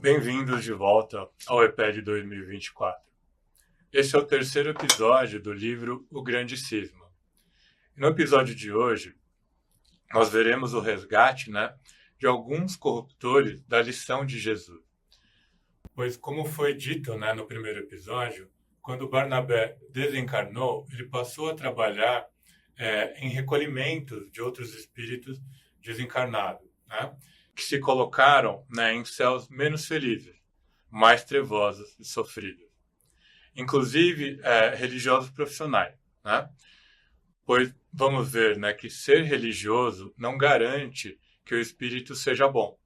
Bem-vindos de volta ao EPED 2024. Esse é o terceiro episódio do livro O Grande Cisma. No episódio de hoje, nós veremos o resgate, de alguns corruptores da lição de Jesus. Pois, como foi dito, no primeiro episódio, quando Barnabé desencarnou, ele passou a trabalhar em recolhimentos de outros espíritos desencarnados, que se colocaram em céus menos felizes, mais trevosos e sofridos. Inclusive religiosos profissionais. Pois vamos ver que ser religioso não garante que o espírito seja bom.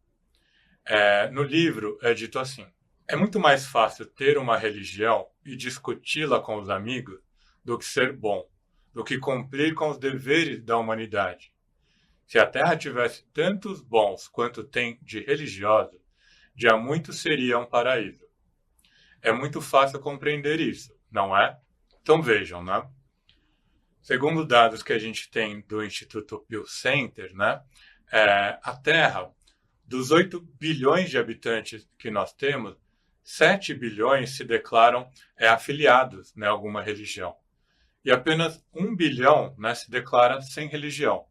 No livro é dito assim: é muito mais fácil ter uma religião e discuti-la com os amigos do que ser bom, do que cumprir com os deveres da humanidade. Se a Terra tivesse tantos bons quanto tem de religiosos, já muito seria um paraíso. É muito fácil compreender isso, não é? Então vejam, Segundo dados que a gente tem do Instituto Pew Center, a Terra, dos 8 bilhões de habitantes que nós temos, 7 bilhões se declaram afiliados a alguma religião. E apenas 1 bilhão se declara sem religião.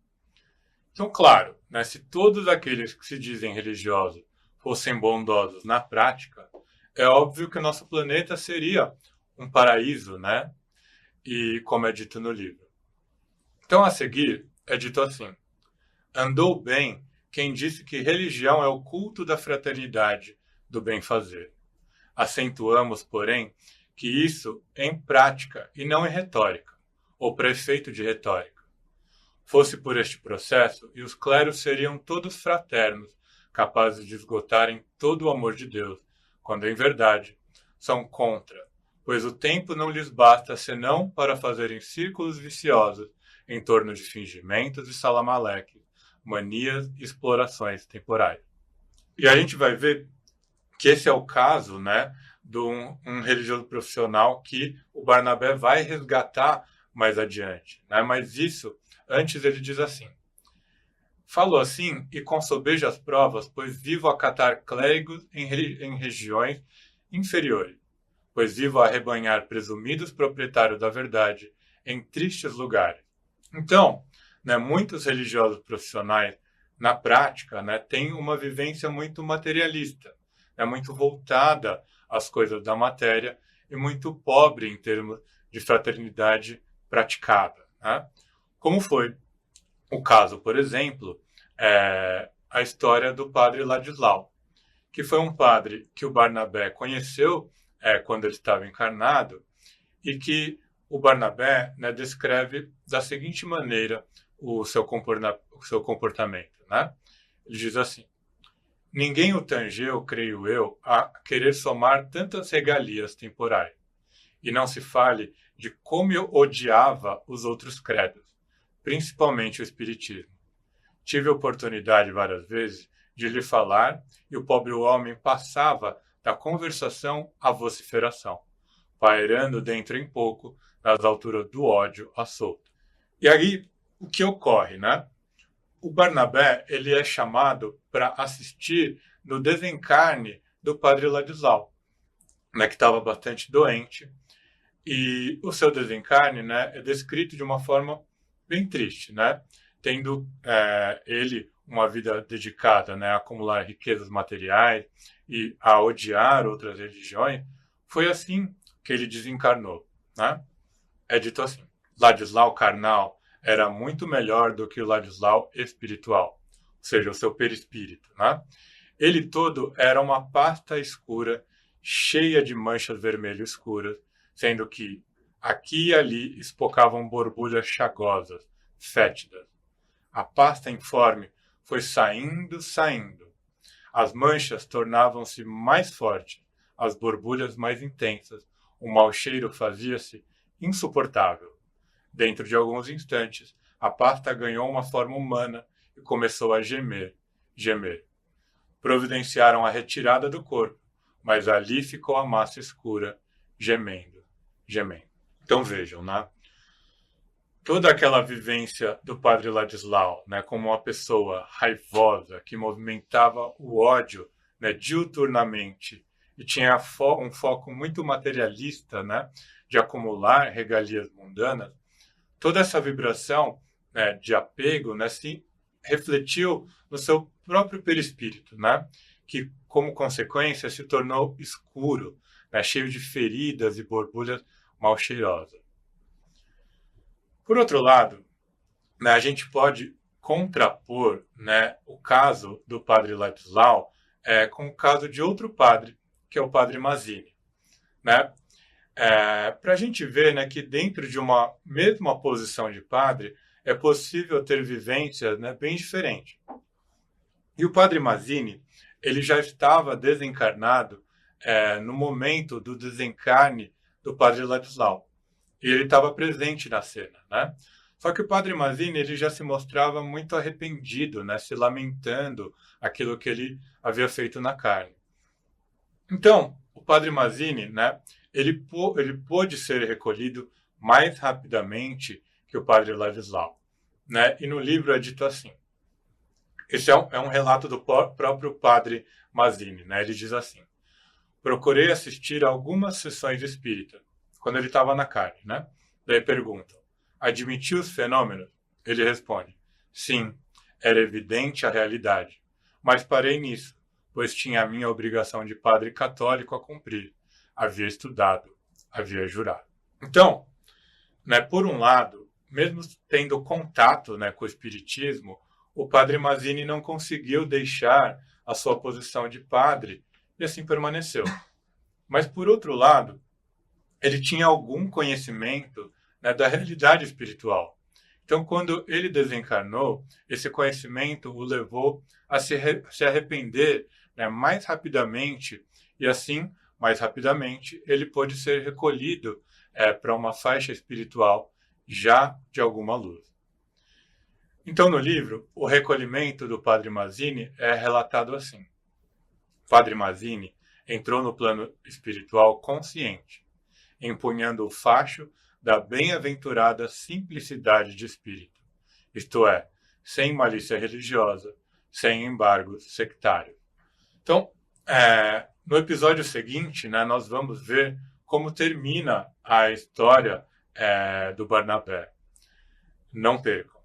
Então, claro, se todos aqueles que se dizem religiosos fossem bondosos na prática, é óbvio que o nosso planeta seria um paraíso, E como é dito no livro. Então, a seguir, é dito assim: andou bem quem disse que religião é o culto da fraternidade, do bem-fazer. Acentuamos, porém, que isso é em prática e não em retórica, ou para efeito de retórica. Fosse por este processo, e os clérigos seriam todos fraternos, capazes de esgotarem todo o amor de Deus, quando em verdade são contra, pois o tempo não lhes basta senão para fazerem círculos viciosos em torno de fingimentos e salamaleques, manias e explorações temporais. E a gente vai ver que esse é o caso, de um religioso profissional que o Barnabé vai resgatar mais adiante, Mas isso, antes ele diz assim: falou assim e consobeja as provas, pois vivo a catar clérigos em regiões inferiores, pois vivo a arrebanhar presumidos proprietários da verdade em tristes lugares. Então, muitos religiosos profissionais, na prática, têm uma vivência muito materialista, muito voltada às coisas da matéria e muito pobre em termos de fraternidade praticada. Como foi o caso, por exemplo, a história do padre Ladislau, que foi um padre que o Barnabé conheceu quando ele estava encarnado e que o Barnabé descreve da seguinte maneira o seu comportamento. Ele diz assim: ninguém o tangeu, creio eu, a querer somar tantas regalias temporais. E não se fale de como eu odiava os outros credos, principalmente o espiritismo. Tive oportunidade várias vezes de lhe falar e o pobre homem passava da conversação à vociferação, pairando dentro em pouco nas alturas do ódio à solta. E aí, o que ocorre, O Barnabé, ele é chamado para assistir no desencarne do padre Ladislau, que estava bastante doente, e o seu desencarne, é descrito de uma forma bem triste, Tendo ele uma vida dedicada, a acumular riquezas materiais e a odiar outras religiões, foi assim que ele desencarnou, É dito assim: Ladislau carnal era muito melhor do que o Ladislau espiritual, ou seja, o seu perispírito, Ele todo era uma pasta escura, cheia de manchas vermelho escuras, sendo que aqui e ali espocavam borbulhas chagosas, fétidas. A pasta informe foi saindo. As manchas tornavam-se mais fortes, as borbulhas mais intensas, o mau cheiro fazia-se insuportável. Dentro de alguns instantes, a pasta ganhou uma forma humana e começou a gemer. Providenciaram a retirada do corpo, mas ali ficou a massa escura, gemendo. Então vejam, toda aquela vivência do padre Ladislau, como uma pessoa raivosa que movimentava o ódio né, diuturnamente e tinha um foco muito materialista, né, de acumular regalias mundanas, toda essa vibração, né, de apego, né, se refletiu no seu próprio perispírito, né, que, como consequência, se tornou escuro, né, cheio de feridas e borbulhas mal cheirosas. Por outro lado, né, a gente pode contrapor, né, o caso do padre Ladislau com o caso de outro padre, que é o padre Mazzini. Né? Para a gente ver, né, que dentro de uma mesma posição de padre é possível ter vivências, né, bem diferentes. E o padre Mazzini, ele já estava desencarnado no momento do desencarne do padre Ladislau. E ele estava presente na cena, né? Só que o padre Mazzini, ele já se mostrava muito arrependido, né? Se lamentando aquilo que ele havia feito na carne. Então, o padre Mazzini, né? Ele pôde ser recolhido mais rapidamente que o padre Ladislau, né? E no livro é dito assim. Esse é um relato do próprio padre Mazzini, né? Ele diz assim: procurei assistir a algumas sessões espíritas, quando ele estava na carne, né? Daí perguntam, admitiu os fenômenos? Ele responde, sim, era evidente a realidade, mas parei nisso, pois tinha a minha obrigação de padre católico a cumprir. Havia estudado, havia jurado. Então, né, por um lado, mesmo tendo contato, né, com o espiritismo, o padre Mazzini não conseguiu deixar a sua posição de padre e assim permaneceu. Mas, por outro lado, ele tinha algum conhecimento, né, da realidade espiritual. Então, quando ele desencarnou, esse conhecimento o levou a se arrepender, né, mais rapidamente, e assim, mais rapidamente, ele pôde ser recolhido para uma faixa espiritual já de alguma luz. Então, no livro, o recolhimento do padre Mazzini é relatado assim. Padre Mazzini entrou no plano espiritual consciente, empunhando o facho da bem-aventurada simplicidade de espírito, isto é, sem malícia religiosa, sem embargos sectários. Então, no episódio seguinte, né, nós vamos ver como termina a história do Barnabé. Não percam.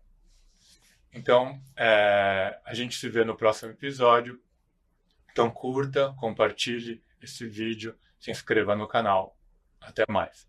Então, a gente se vê no próximo episódio. Então, curta, compartilhe esse vídeo, se inscreva no canal. Até mais.